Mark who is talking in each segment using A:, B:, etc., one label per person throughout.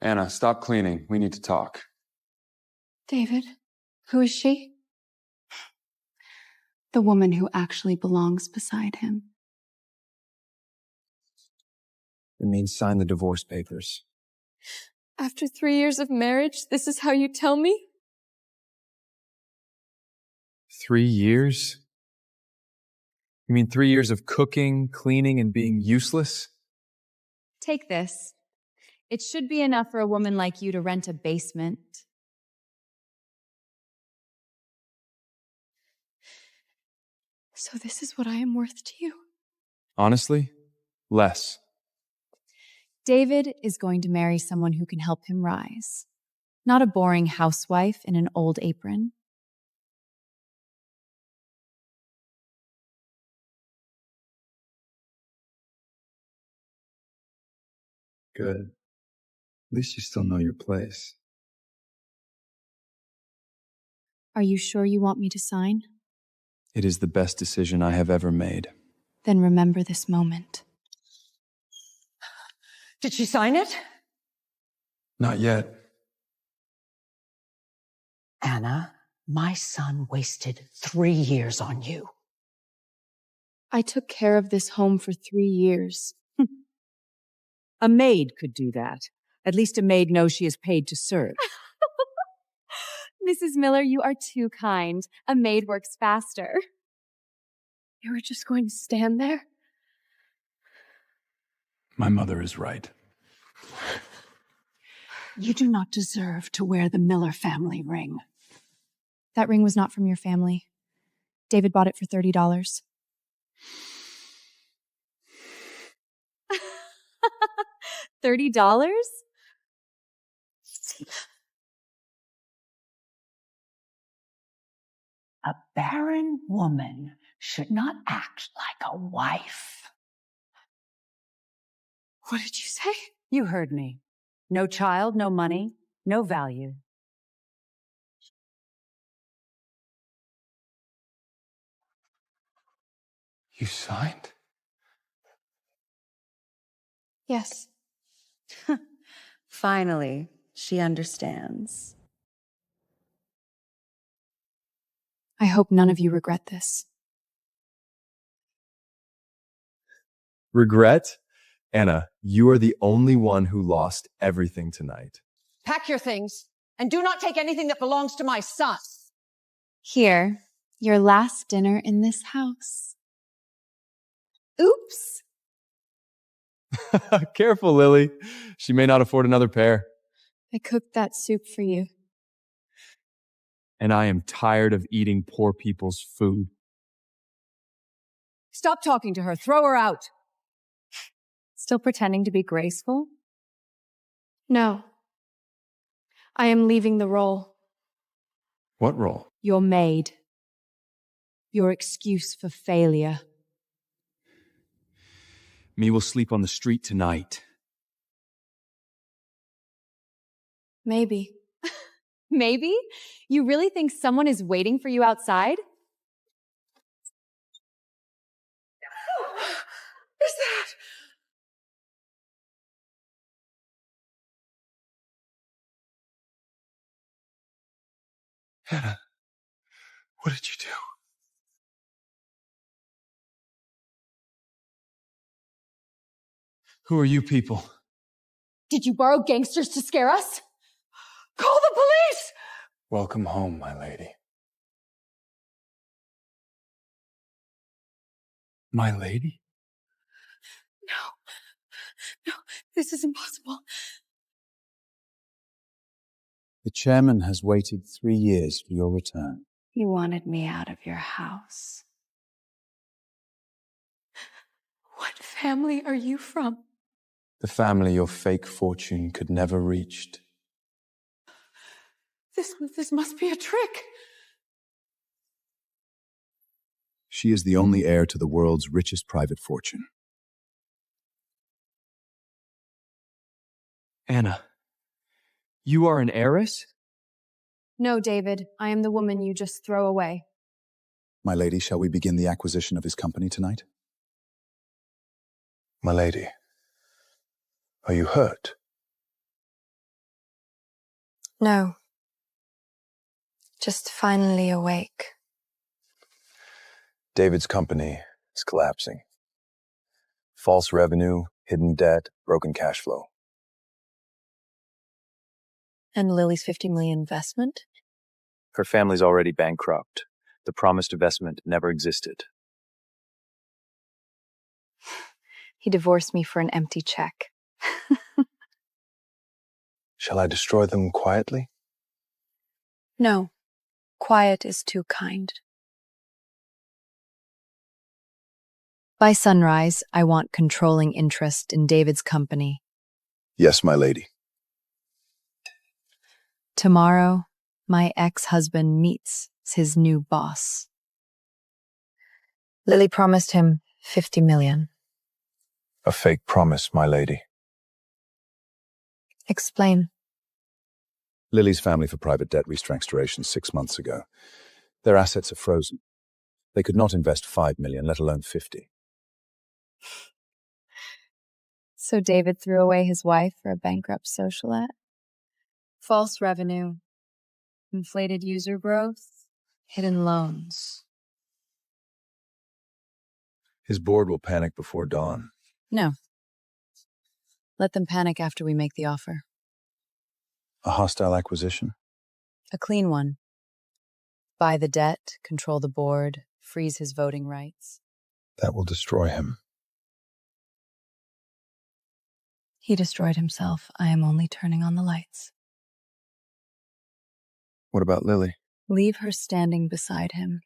A: Anna, stop cleaning. We need to talk.
B: David, who is she? The woman who actually belongs beside him.
C: It means sign the divorce papers.
D: After 3 years of marriage, this is how you tell me?
C: 3 years? You mean 3 years of cooking, cleaning, and being useless?
E: Take this. It should be enough for a woman like you to rent a basement.
D: So this is what I am worth to you?
C: Honestly, less.
E: David is going to marry someone who can help him rise. Not a boring housewife in an old apron.
C: Good. At least you still know your place.
E: Are you sure you want me to sign?
C: It is the best decision I have ever made.
E: Then remember this moment.
F: Did she sign it?
A: Not yet.
F: Anna, my son wasted 3 years on you.
D: I took care of this home for 3 years.
F: A maid could do that. At least a maid knows she is paid to serve.
E: Mrs. Miller, you are too kind. A maid works faster.
D: You were just going to stand there?
A: My mother is right.
F: You do not deserve to wear the Miller family ring.
E: That ring was not from your family. David bought it for $30. $30?
F: A barren woman should not act like a wife.
D: What did you say?
F: You heard me. No child, no money, no value.
A: You signed?
D: Yes.
G: Finally, she understands.
E: I hope none of you regret this.
C: Regret? Anna, you are the only one who lost everything tonight.
F: Pack your things and do not take anything that belongs to my son.
E: Here, your last dinner in this house. Oops.
C: Careful, Lily. She may not afford another pair.
D: I cooked that soup for you.
C: And I am tired of eating poor people's food.
F: Stop talking to her. Throw her out.
E: Still pretending to be graceful?
D: No. I am leaving the role.
A: What role?
E: Your maid. Your excuse for failure.
C: Me will sleep on the street tonight.
D: Maybe.
E: Maybe? You really think someone is waiting for you outside?
D: Is that?
A: Anna, what did you do? Who are you people?
E: Did you borrow gangsters to scare us?
F: Call the police!
A: Welcome home, my lady. My lady?
D: No, this is impossible.
C: The chairman has waited 3 years for your return.
B: You wanted me out of your house.
D: What family are you from?
A: The family your fake fortune could never reach.
D: This must be a trick.
C: She is the only heir to the world's richest private fortune. Anna, you are an heiress?
D: No, David, I am the woman you just throw away.
H: My lady, shall we begin the acquisition of his company tonight?
A: My lady, are you hurt?
B: No. Just finally awake.
A: David's company is collapsing. False revenue, hidden debt, broken cash flow.
B: And Lily's 50 million investment?
C: Her family's already bankrupt. The promised investment never existed.
B: He divorced me for an empty check.
A: Shall I destroy them quietly?
B: No. Quiet is too kind.
E: By sunrise, I want controlling interest in David's company.
H: Yes, my lady.
E: Tomorrow, my ex-husband meets his new boss.
B: Lily promised him 50 million.
A: A fake promise, my lady.
B: Explain.
H: Lily's family for private debt reached restoration 6 months ago. Their assets are frozen. They could not invest 5 million, let alone 50.
E: So David threw away his wife for a bankrupt socialite? False revenue, inflated user growth, hidden loans.
H: His board will panic before dawn.
E: No. Let them panic after we make the offer.
H: A hostile acquisition?
E: A clean one. Buy the debt, control the board, freeze his voting rights.
H: That will destroy him.
B: He destroyed himself. I am only turning on the lights.
A: What about Lily?
B: Leave her standing beside him.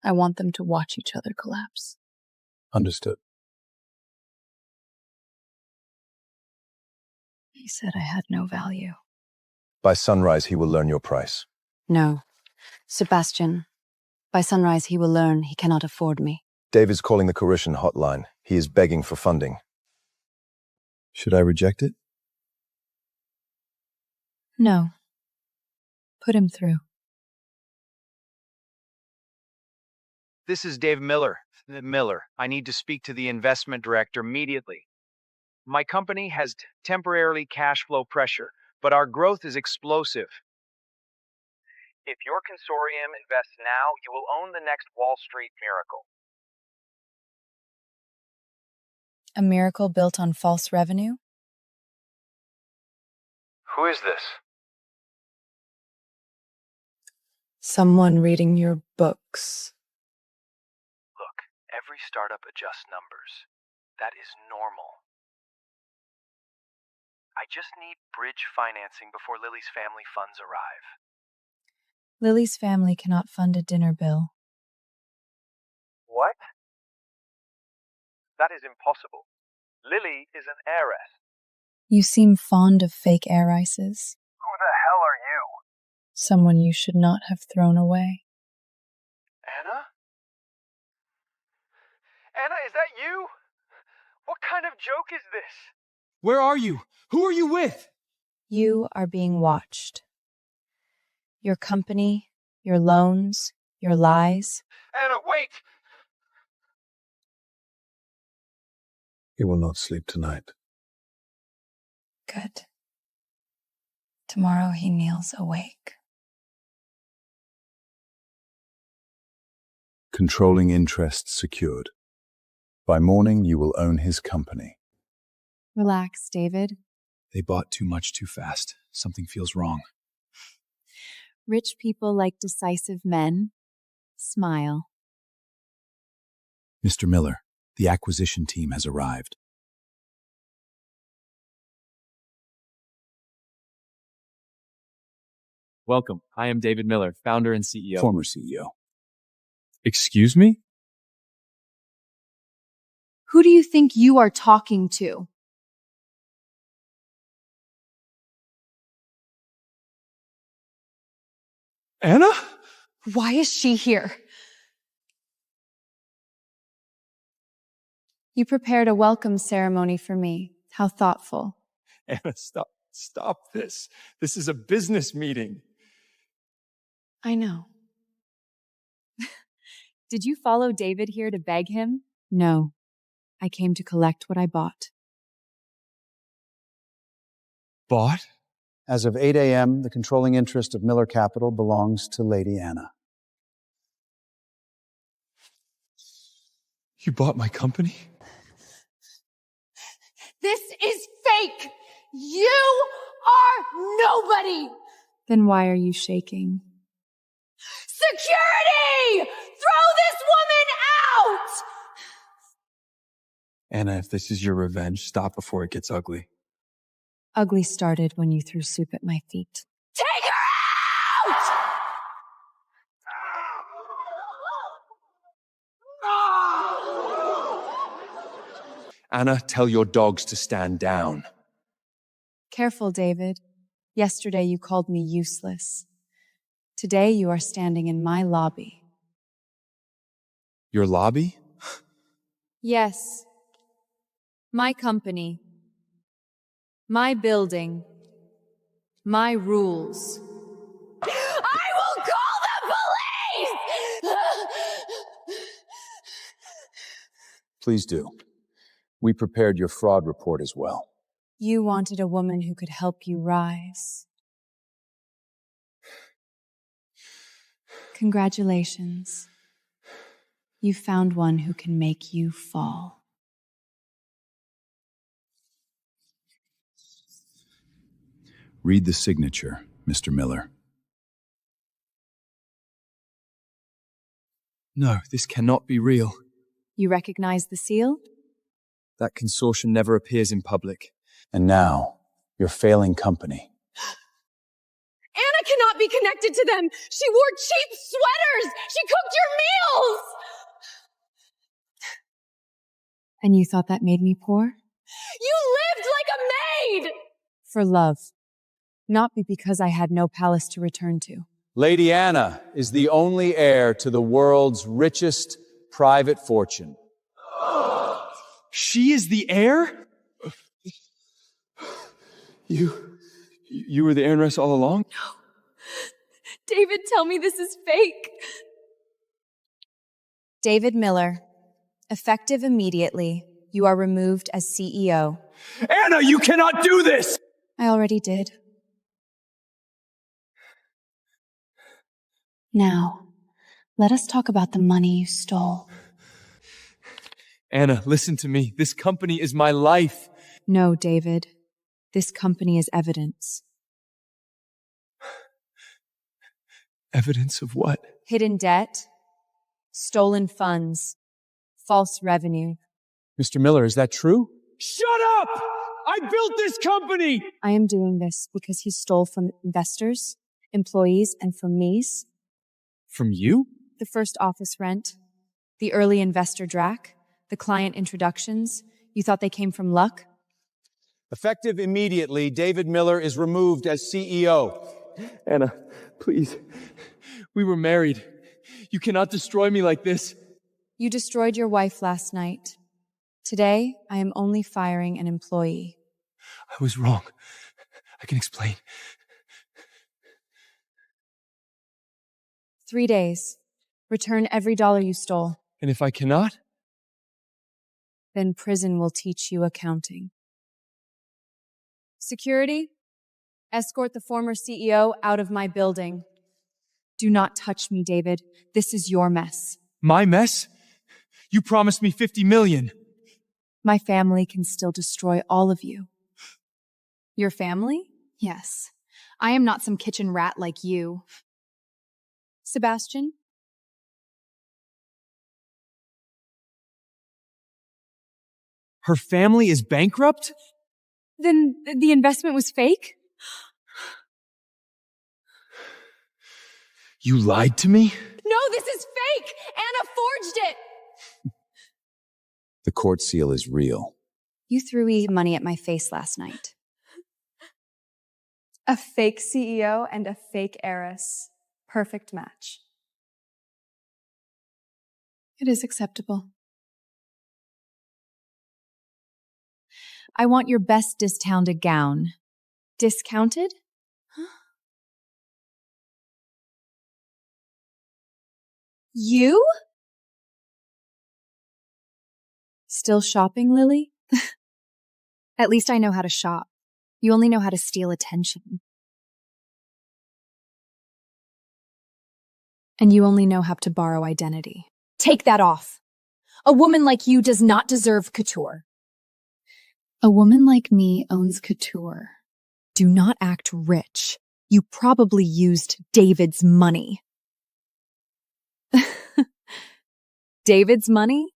B: I want them to watch each other collapse.
H: Understood.
B: He said I had no value.
A: By sunrise, he will learn your price.
B: No. Sebastian, by sunrise he will learn he cannot afford me.
A: David's calling the coercion hotline. He is begging for funding. Should I reject it?
B: No. Put him through.
I: This is Dave Miller. I need to speak to the investment director immediately. My company has temporarily cash flow pressure, but our growth is explosive. If your consortium invests now, you will own the next Wall Street miracle.
E: A miracle built on false revenue?
I: Who is this?
B: Someone reading your books.
I: Look, every startup adjusts numbers. That is normal. I just need bridge financing before Lily's family funds arrive.
E: Lily's family cannot fund a dinner bill.
I: What? That is impossible. Lily is an heiress.
E: You seem fond of fake heiresses.
I: Who the hell are you?
E: Someone you should not have thrown away.
I: Anna? Anna, is that you? What kind of joke is this?
J: Where are you? Who are you with?
E: You are being watched. Your company, your loans, your lies.
I: Anna, wait!
H: He will not sleep tonight.
B: Good. Tomorrow he kneels awake.
H: Controlling interests secured. By morning, you will own his company.
E: Relax, David.
J: They bought too much too fast. Something feels wrong.
E: Rich people like decisive men. Smile.
H: Mr. Miller, the acquisition team has arrived.
C: Welcome. I am David Miller, founder and CEO.
H: Former CEO.
C: Excuse me?
D: Who do you think you are talking to?
J: Anna?
D: Why is she here?
E: You prepared a welcome ceremony for me. How thoughtful.
J: Anna, stop this. This is a business meeting.
D: I know.
E: Did you follow David here to beg him? No. I came to collect what I bought.
J: Bought?
K: As of 8 a.m., the controlling interest of Miller Capital belongs to Lady Anna.
C: You bought my company?
D: This is fake! You are nobody!
E: Then why are you shaking?
D: Security! Throw this woman out!
C: Anna, if this is your revenge, stop before it gets ugly.
E: Ugly started when you threw soup at my feet.
D: Take her out!
C: Anna, tell your dogs to stand down.
E: Careful, David. Yesterday you called me useless. Today you are standing in my lobby.
C: Your lobby?
E: Yes. My company. My building. My rules.
D: I will call the police!
H: Please do. We prepared your fraud report as well.
E: You wanted a woman who could help you rise. Congratulations. You found one who can make you fall.
H: Read the signature, Mr. Miller.
C: No, this cannot be real.
E: You recognize the seal?
C: That consortium never appears in public.
H: And now, your failing company.
D: Anna cannot be connected to them! She wore cheap sweaters! She cooked your meals!
E: And you thought that made me poor?
D: You lived like a maid!
E: For love. Not because I had no palace to return to.
H: Lady Anna is the only heir to the world's richest private fortune.
C: She is the heir? You were the heiress all along?
D: No. David, tell me this is fake.
E: David Miller, effective immediately, you are removed as CEO.
C: Anna, you cannot do this!
E: I already did. Now, let us talk about the money you stole.
C: Anna, listen to me. This company is my life.
E: No, David. This company is evidence.
C: Evidence of what?
E: Hidden debt, stolen funds, false revenue.
H: Mr. Miller, is that true?
C: Shut up! I built this company!
E: I am doing this because he stole from investors, employees, and from me's.
C: From you?
E: The first office rent, the early investor drac, the client introductions. You thought they came from luck?
H: Effective immediately, David Miller is removed as CEO.
C: Anna, please. We were married. You cannot destroy me like this.
E: You destroyed your wife last night. Today, I am only firing an employee.
C: I was wrong. I can explain.
E: 3 days. Return every dollar you stole.
C: And if I cannot?
E: Then prison will teach you accounting. Security, escort the former CEO out of my building. Do not touch me, David. This is your mess.
C: My mess? You promised me 50 million.
E: My family can still destroy all of you.
B: Your family? Yes. I am not some kitchen rat like you.
E: Sebastian?
C: Her family is bankrupt?
E: Then the investment was fake?
C: You lied to me?
D: No, this is fake! Anna forged it!
H: The court seal is real.
E: You threw money at my face last night.
G: A fake CEO and a fake heiress. Perfect match.
E: It is acceptable. I want your best discounted gown. Discounted? You? Still shopping, Lily?
B: At least I know how to shop. You only know how to steal attention.
E: And you only know how to borrow identity.
D: Take that off. A woman like you does not deserve couture.
E: A woman like me owns couture.
D: Do not act rich. You probably used David's money.
E: David's money?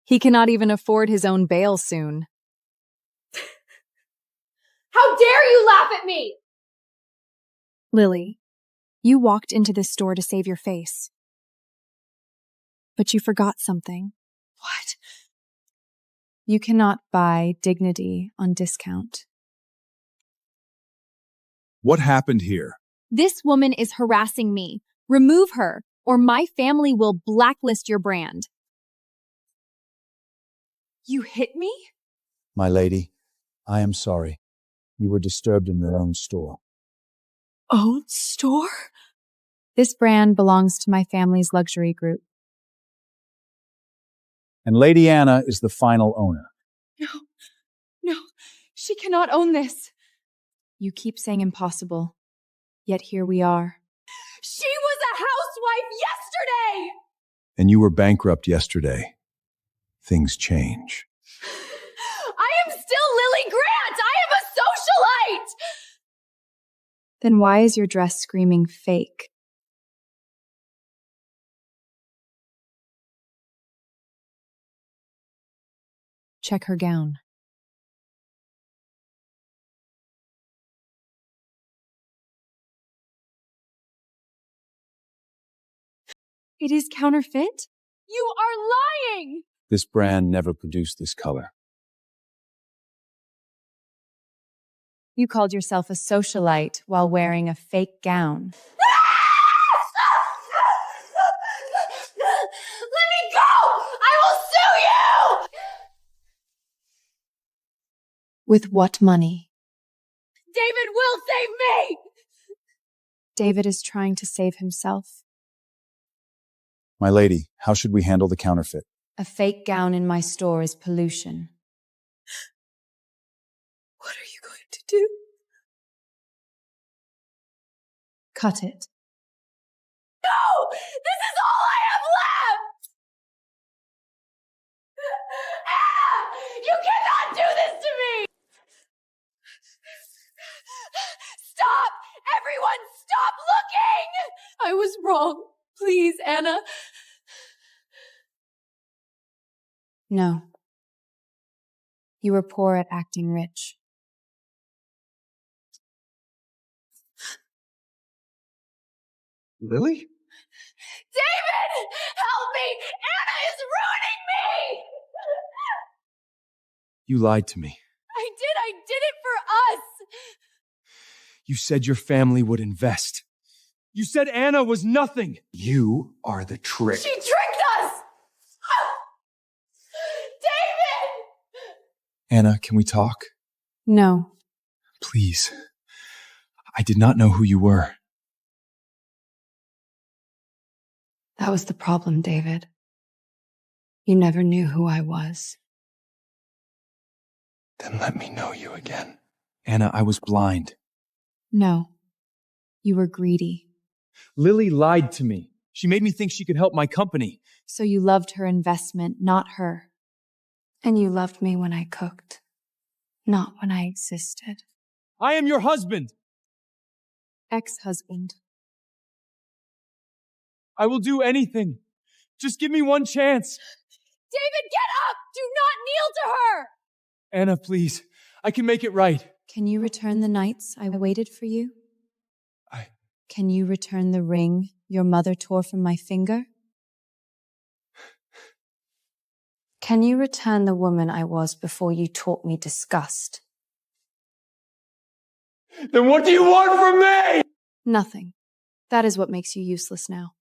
E: He cannot even afford his own bail soon.
D: How dare you laugh at me!
E: Lily, you walked into this store to save your face. But you forgot something.
D: What?
E: You cannot buy dignity on discount.
H: What happened here?
D: This woman is harassing me. Remove her, or my family will blacklist your brand. You hit me?
K: My lady, I am sorry. You were disturbed in your own store.
D: Own store?
E: This brand belongs to my family's luxury group.
K: And Lady Anna is the final owner.
D: No, she cannot own this.
E: You keep saying impossible, yet here we are.
D: She was a housewife yesterday!
H: And you were bankrupt yesterday. Things change.
D: I am still Lily Grant! I am a socialite!
E: Then why is your dress screaming fake? Check her gown.
D: It is counterfeit? You are lying!
H: This brand never produced this color.
E: You called yourself a socialite while wearing a fake gown.
D: Let me go! I will sue you!
E: With what money?
D: David will save me!
E: David is trying to save himself.
H: My lady, how should we handle the counterfeit?
E: A fake gown in my store is pollution.
D: What are you going to do?
E: Cut it.
D: No! This is all I have left! You cannot do this to me! Stop! Everyone, stop looking! I was wrong. Please, Anna.
E: No. You were poor at acting rich.
J: Lily?
D: David! Help me! Anna is ruining me!
J: You lied to me.
D: I did it for us!
J: You said your family would invest. You said Anna was nothing. You are the trick.
D: She tricked us! David!
J: Anna, can we talk?
E: No.
J: Please. I did not know who you were.
B: That was the problem, David. You never knew who I was.
J: Then let me know you again. Anna, I was blind.
E: No. You were greedy.
J: Lily lied to me. She made me think she could help my company.
E: So you loved her investment, not her.
B: And you loved me when I cooked, not when I existed.
J: I am your husband.
E: Ex-husband.
J: I will do anything. Just give me one chance.
D: David, get up! Do not kneel to her!
J: Anna, please. I can make it right.
E: Can you return the nights I waited for you?
J: I...
E: Can you return the ring your mother tore from my finger?
B: Can you return the woman I was before you taught me disgust?
J: Then what do you want from me?
E: Nothing. That is what makes you useless now.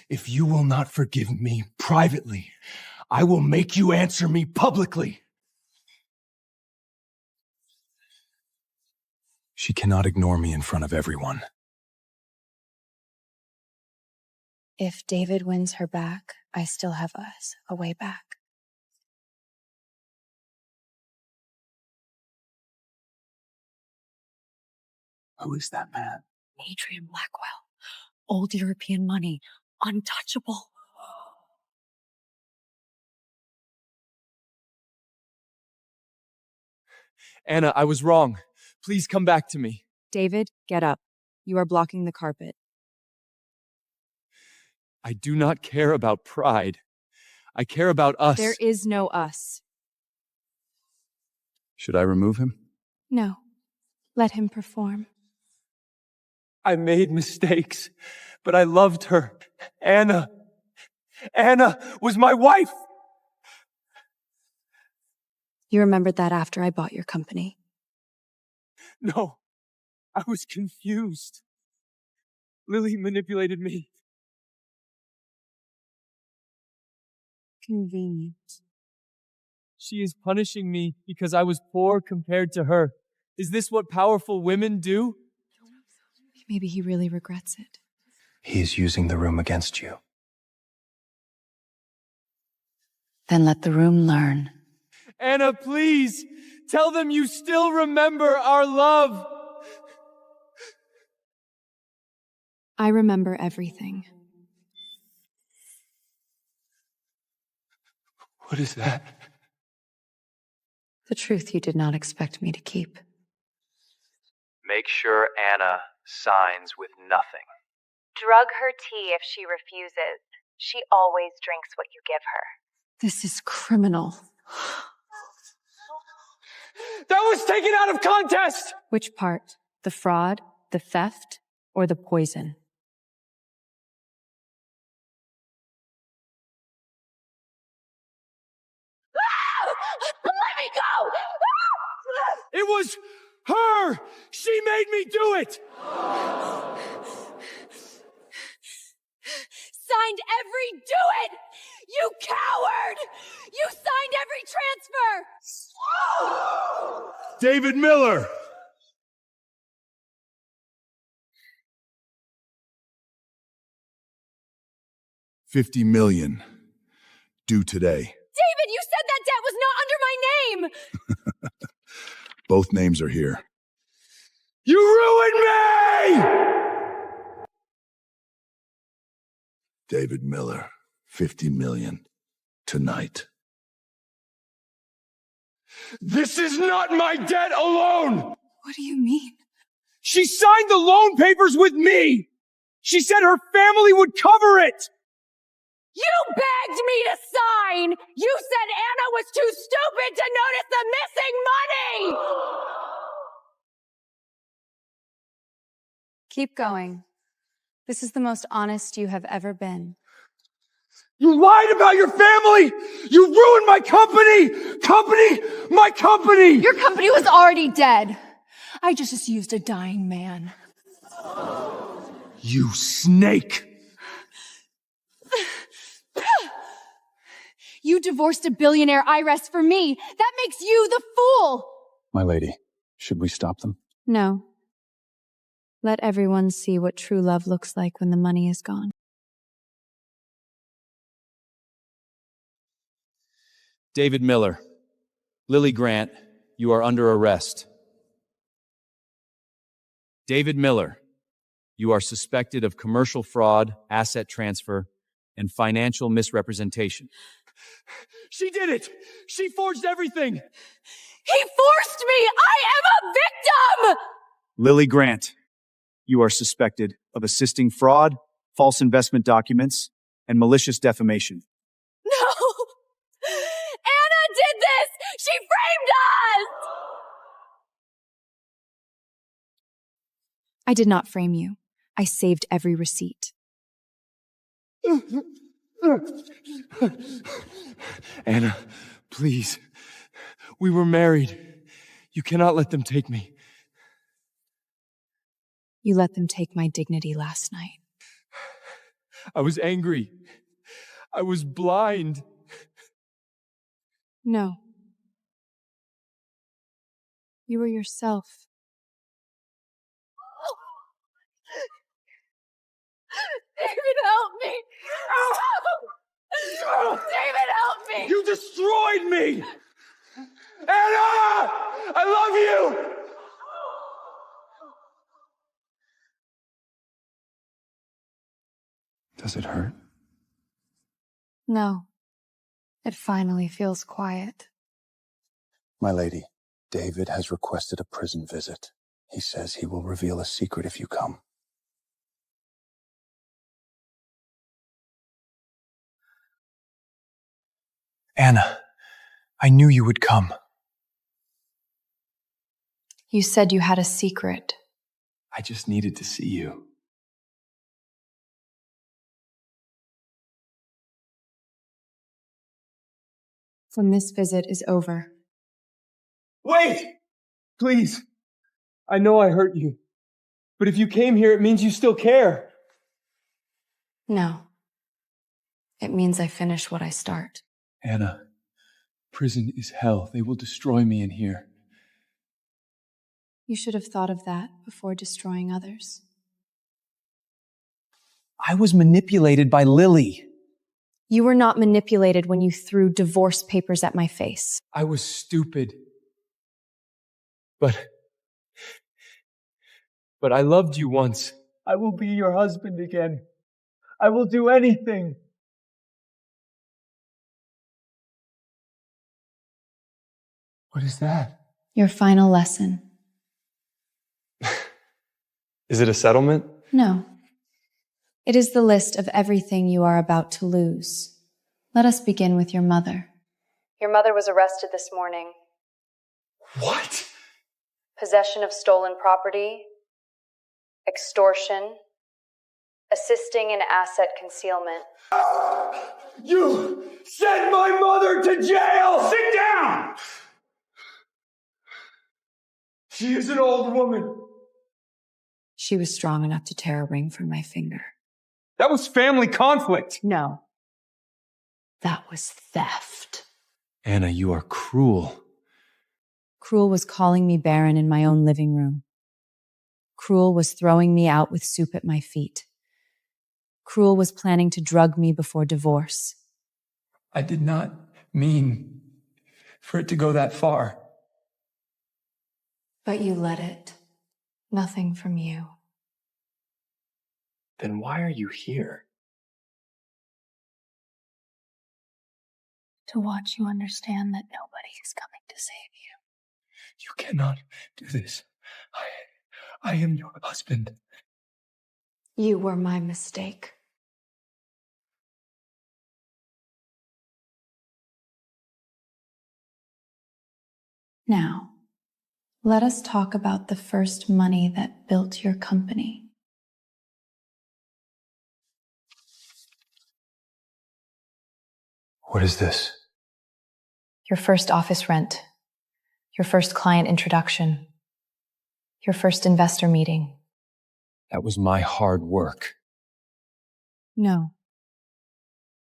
J: If you will not forgive me privately, I will make you answer me publicly. She cannot ignore me in front of everyone.
B: If David wins her back, I still have us a way back.
J: Who is that man?
B: Adrian Blackwell. Old European money. Untouchable.
J: Anna, I was wrong. Please come back to me.
E: David, get up. You are blocking the carpet.
J: I do not care about pride. I care about us.
E: There is no us.
H: Should I remove him?
E: No. Let him perform.
J: I made mistakes, but I loved her. Anna was my wife.
B: You remembered that after I bought your company.
J: No, I was confused. Lily manipulated me.
E: Convenient.
J: She is punishing me because I was poor compared to her. Is this what powerful women do?
B: Maybe he really regrets it.
A: He's using the room against you.
B: Then let the room learn.
J: Anna, please, tell them you still remember our love.
B: I remember everything.
J: What is that?
B: The truth you did not expect me to keep.
I: Make sure Anna signs with nothing.
L: Drug her tea if she refuses. She always drinks what you give her.
B: This is criminal.
J: That was taken out of context!
B: Which part? The fraud, the theft, or the poison?
D: Let me go!
J: It was her! She made me do it!
D: Signed every do it! You coward! You signed every transfer!
J: David Miller! $50 million. Due today.
D: David, you said that debt was not under my name!
H: Both names are here.
J: You ruined me!
H: David Miller, $50 million. Tonight.
J: This is not my debt alone!
B: What do you mean?
J: She signed the loan papers with me! She said her family would cover it!
D: You begged me to sign! You said Anna was too stupid to notice the missing money!
B: Keep going. This is the most honest you have ever been.
J: You lied about your family! You ruined my company! My company!
D: Your company was already dead. I just used a dying man.
J: You snake!
D: You divorced a billionaire Heiress for me. That makes you the fool.
K: My lady, should we stop them?
B: No. Let everyone see what true love looks like when the money is gone.
C: David Miller, Lily Grant, you are under arrest. David Miller, you are suspected of commercial fraud, asset transfer, and financial misrepresentation.
J: She did it! She forged everything!
D: He forced me! I am a victim!
C: Lily Grant, you are suspected of assisting fraud, false investment documents, and malicious defamation.
D: No! Anna did this! She framed us!
E: I did not frame you. I saved every receipt.
J: Anna, please. We were married. You cannot let them take me.
E: You let them take my dignity last night.
J: I was angry. I was blind.
E: No. You were yourself.
D: David, help me! David, help me!
J: You destroyed me! Anna! I love you! Does it hurt?
E: No. It finally feels quiet.
K: My lady, David has requested a prison visit. He says he will reveal a secret if you come.
J: Anna, I knew you would come.
E: You said you had a secret.
J: I just needed to see you.
E: When this visit is over.
J: Wait! Please! I know I hurt you. But if you came here, it means you still care.
E: No. It means I finish what I start.
J: Anna, prison is hell. They will destroy me in here.
E: You should have thought of that before destroying others.
J: I was manipulated by Lily.
E: You were not manipulated when you threw divorce papers at my face.
J: I was stupid. But I loved you once. I will be your husband again. I will do anything. What is that?
E: Your final lesson.
J: Is it a settlement?
E: No. It is the list of everything you are about to lose. Let us begin with your mother. Your mother was arrested this morning.
J: What?
E: Possession of stolen property, extortion, assisting in asset concealment.
J: You sent my mother to jail! Sit down! She is an old woman.
B: She was strong enough to tear a ring from my finger.
J: That was family conflict.
B: No. That was theft.
J: Anna, you are cruel.
B: Cruel was calling me barren in my own living room. Cruel was throwing me out with soup at my feet. Cruel was planning to drug me before divorce.
J: I did not mean for it to go that far.
E: But you let it. Nothing from you.
J: Then why are you here?
E: To watch you understand that nobody is coming to save you.
J: You cannot do this. I am your husband.
E: You were my mistake. Now, let us talk about the first money that built your company.
J: What is this?
E: Your first office rent. Your first client introduction. Your first investor meeting.
J: That was my hard work.
E: No.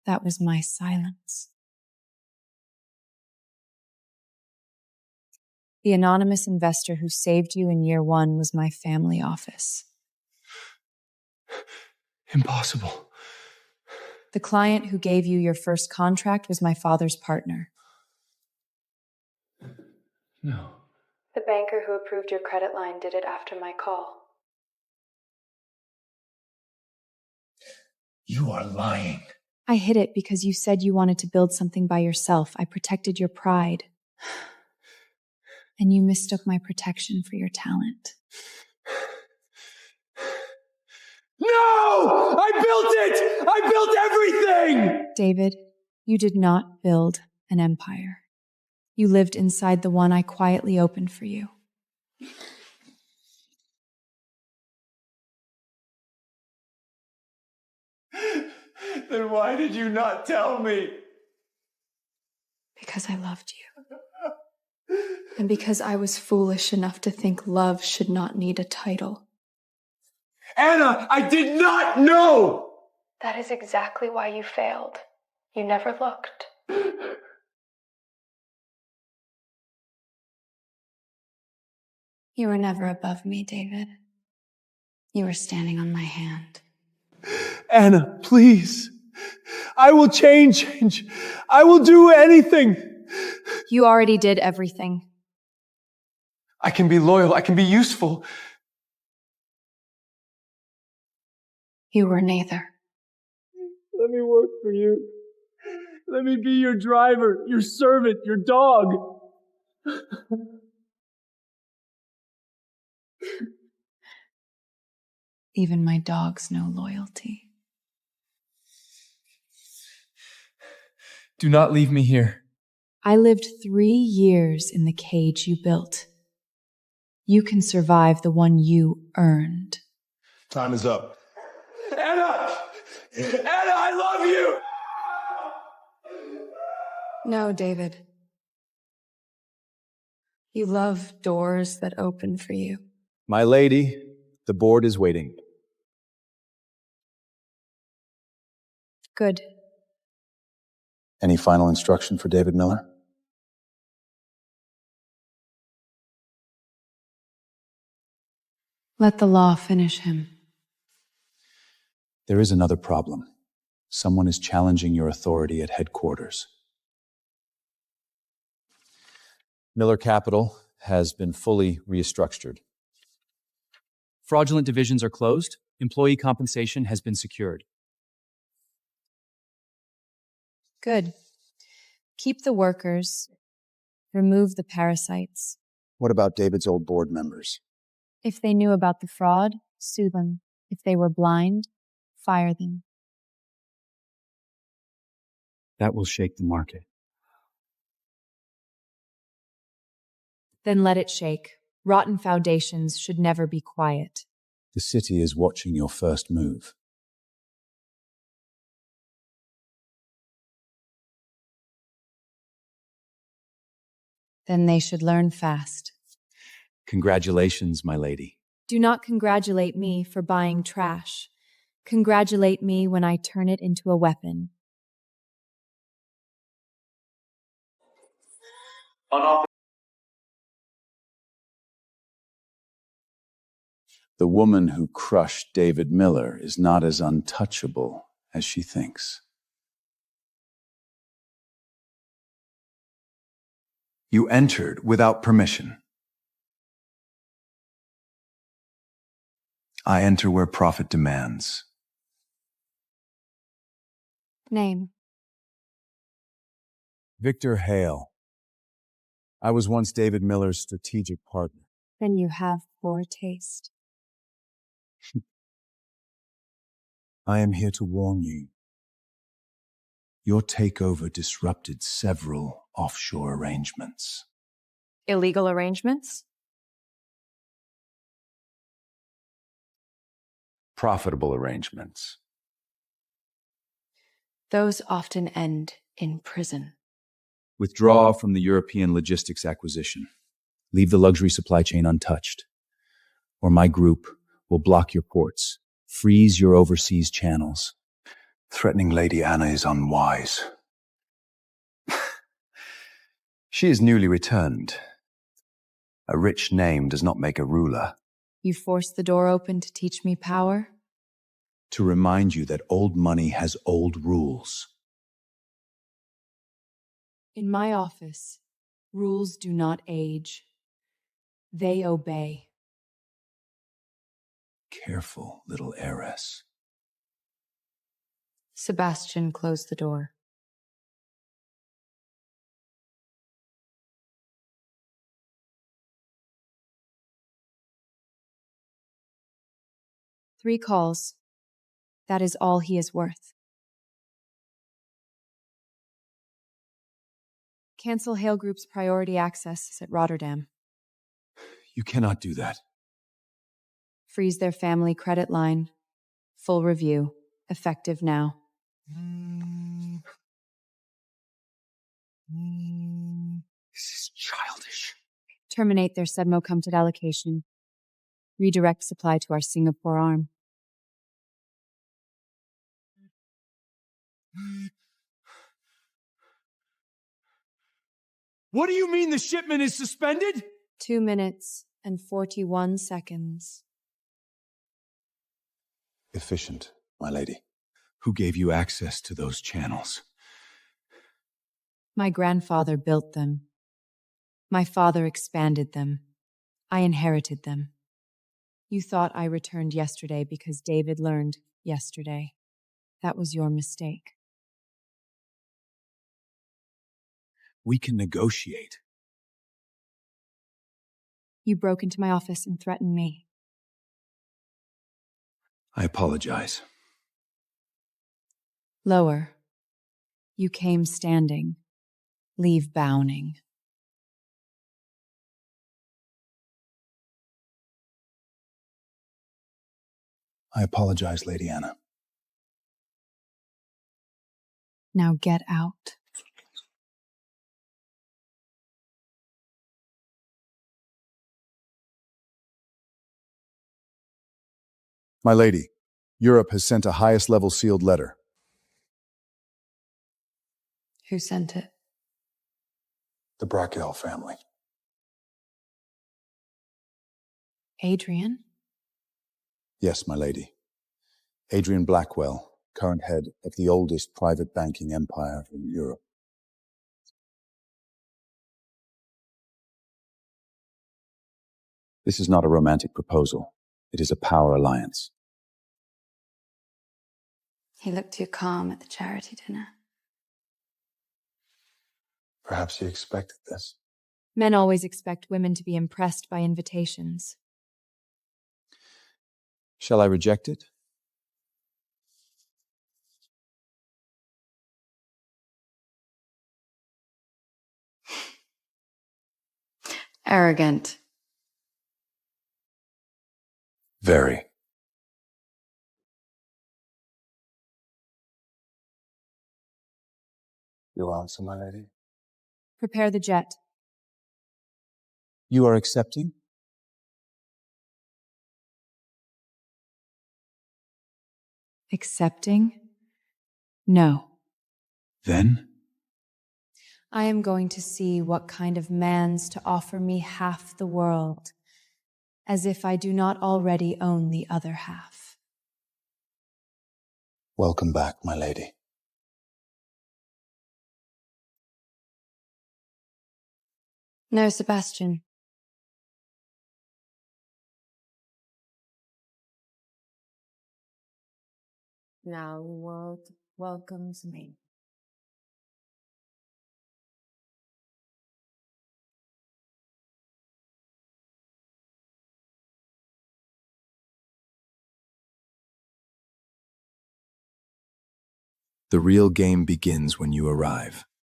E: That was my silence. The anonymous investor who saved you in year one was my family office.
J: Impossible.
E: The client who gave you your first contract was my father's partner.
J: No.
E: The banker who approved your credit line did it after my call.
J: You are lying.
E: I hid it because you said you wanted to build something by yourself. I protected your pride. And you mistook my protection for your talent.
J: No! I built it! I built everything!
E: David, you did not build an empire. You lived inside the one I quietly opened for you.
J: Then why did you not tell me?
E: Because I loved you. And because I was foolish enough to think love should not need a title.
J: Anna, I did not know!
E: That is exactly why you failed. You never looked. You were never above me, David. You were standing on my hand.
J: Anna, please. I will change. I will do anything.
E: You already did everything.
J: I can be loyal. I can be useful.
E: You were neither.
J: Let me work for you. Let me be your driver, your servant, your dog.
B: Even my dogs know loyalty.
J: Do not leave me here.
B: I lived 3 years in the cage you built. You can survive the one you earned.
M: Time is up.
J: Anna! Anna, I love you!
G: No, David. You love doors that open for you.
H: My lady, the board is waiting.
B: Good.
K: Any final instruction for David Miller?
B: Let the law finish him.
H: There is another problem. Someone is challenging your authority at headquarters. Miller Capital has been fully restructured.
C: Fraudulent divisions are closed. Employee compensation has been secured.
B: Good. Keep the workers. Remove the parasites.
K: What about David's old board members?
B: If they knew about the fraud, sue them. If they were blind, fire them.
C: That will shake the market.
B: Then let it shake. Rotten foundations should never be quiet.
H: The city is watching your first move.
B: Then they should learn fast.
H: Congratulations, my lady.
B: Do not congratulate me for buying trash. Congratulate me when I turn it into a weapon.
H: The woman who crushed David Miller is not as untouchable as she thinks. You entered without permission. I enter where profit demands.
G: Name.
H: Victor Hale. I was once David Miller's strategic partner.
G: Then you have poor taste.
H: I am here to warn you. Your takeover disrupted several offshore arrangements.
G: Illegal arrangements?
H: Profitable arrangements.
G: Those often end in prison.
H: Withdraw from the European logistics acquisition. Leave the luxury supply chain untouched. Or my group will block your ports, freeze your overseas channels.
K: Threatening Lady Anna is unwise. She is newly returned. A rich name does not make a ruler.
B: You forced the door open to teach me power?
H: To remind you that old money has old rules.
B: In my office, rules do not age. They obey.
H: Careful, little heiress.
G: Sebastian closed the door.
B: Three calls. That is all he is worth. Cancel Hale Group's priority access at Rotterdam.
H: You cannot do that.
B: Freeze their family credit line. Full review. Effective now.
J: This is childish.
B: Terminate their submo-comted allocation. Redirect supply to our Singapore arm.
J: What do you mean the shipment is suspended?
B: 2 minutes and 41 seconds.
K: Efficient, my lady.
H: Who gave you access to those channels?
B: My grandfather built them. My father expanded them. I inherited them. You thought I returned yesterday because David learned yesterday. That was your mistake.
H: We can negotiate.
B: You broke into my office and threatened me.
H: I apologize.
B: Lower. You came standing. Leave bowing.
H: I apologize, Lady Anna.
B: Now get out.
A: My lady, Europe has sent a highest-level sealed letter.
B: Who sent it?
K: The Betrayal family.
B: Adrian?
A: Yes, my lady. Adrian Blackwell, current head of the oldest private banking empire in Europe. This is not a romantic proposal. It is a power alliance.
M: He looked too calm at the charity dinner.
K: Perhaps he expected this.
B: Men always expect women to be impressed by invitations.
H: Shall I reject it?
M: Arrogant.
A: Very.
K: You answer, my lady?
B: Prepare the jet.
H: You are accepting?
B: Accepting? No.
H: Then?
B: I am going to see what kind of man's to offer me half the world, as if I do not already own the other half.
K: Welcome back, my lady.
M: No, Sebastian.
D: Now the world welcomes me.
A: The real game begins when you arrive.